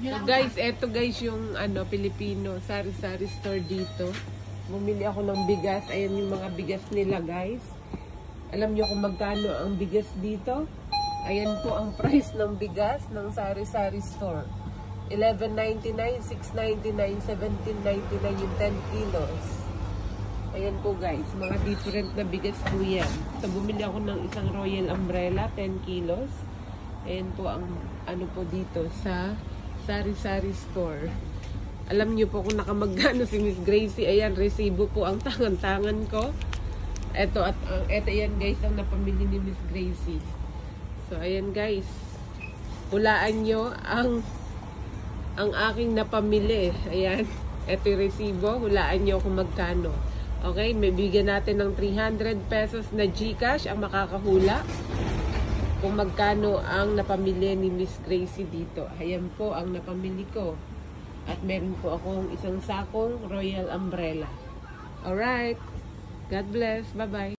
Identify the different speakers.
Speaker 1: So guys, eto guys yung Filipino sari-sari store dito. Bumili ako ng bigas. Ayan yung mga bigas nila guys. Alam nyo kung magkano ang bigas dito? Ayan po ang price ng bigas ng sari-sari store. 11.99, 6.99, 17.99 yung 10 kilos. Ayan po guys, mga different na bigas po yan. So bumili ako ng isang Royal Umbrella, 10 kilos. Ayan po ang po dito sa sari-sari store. Alam niyo po kung nakamagkano si Miss Gracie. Ayan, resibo po ang tangan-tangan ko. Eto yan guys ang napamili ni Miss Gracie. So ayan guys, hulaan nyo ang aking napamili. Ayan, eto yung resibo. Hulaan nyo kung magkano. Okay, may bigyan natin ng 300 pesos na GCash ang makakahula kung magkano ang napamili ni Miss Gracie dito. Ayan po ang napamili ko. At meron po akong isang sakong Royal Umbrella. Alright. God bless. Bye-bye.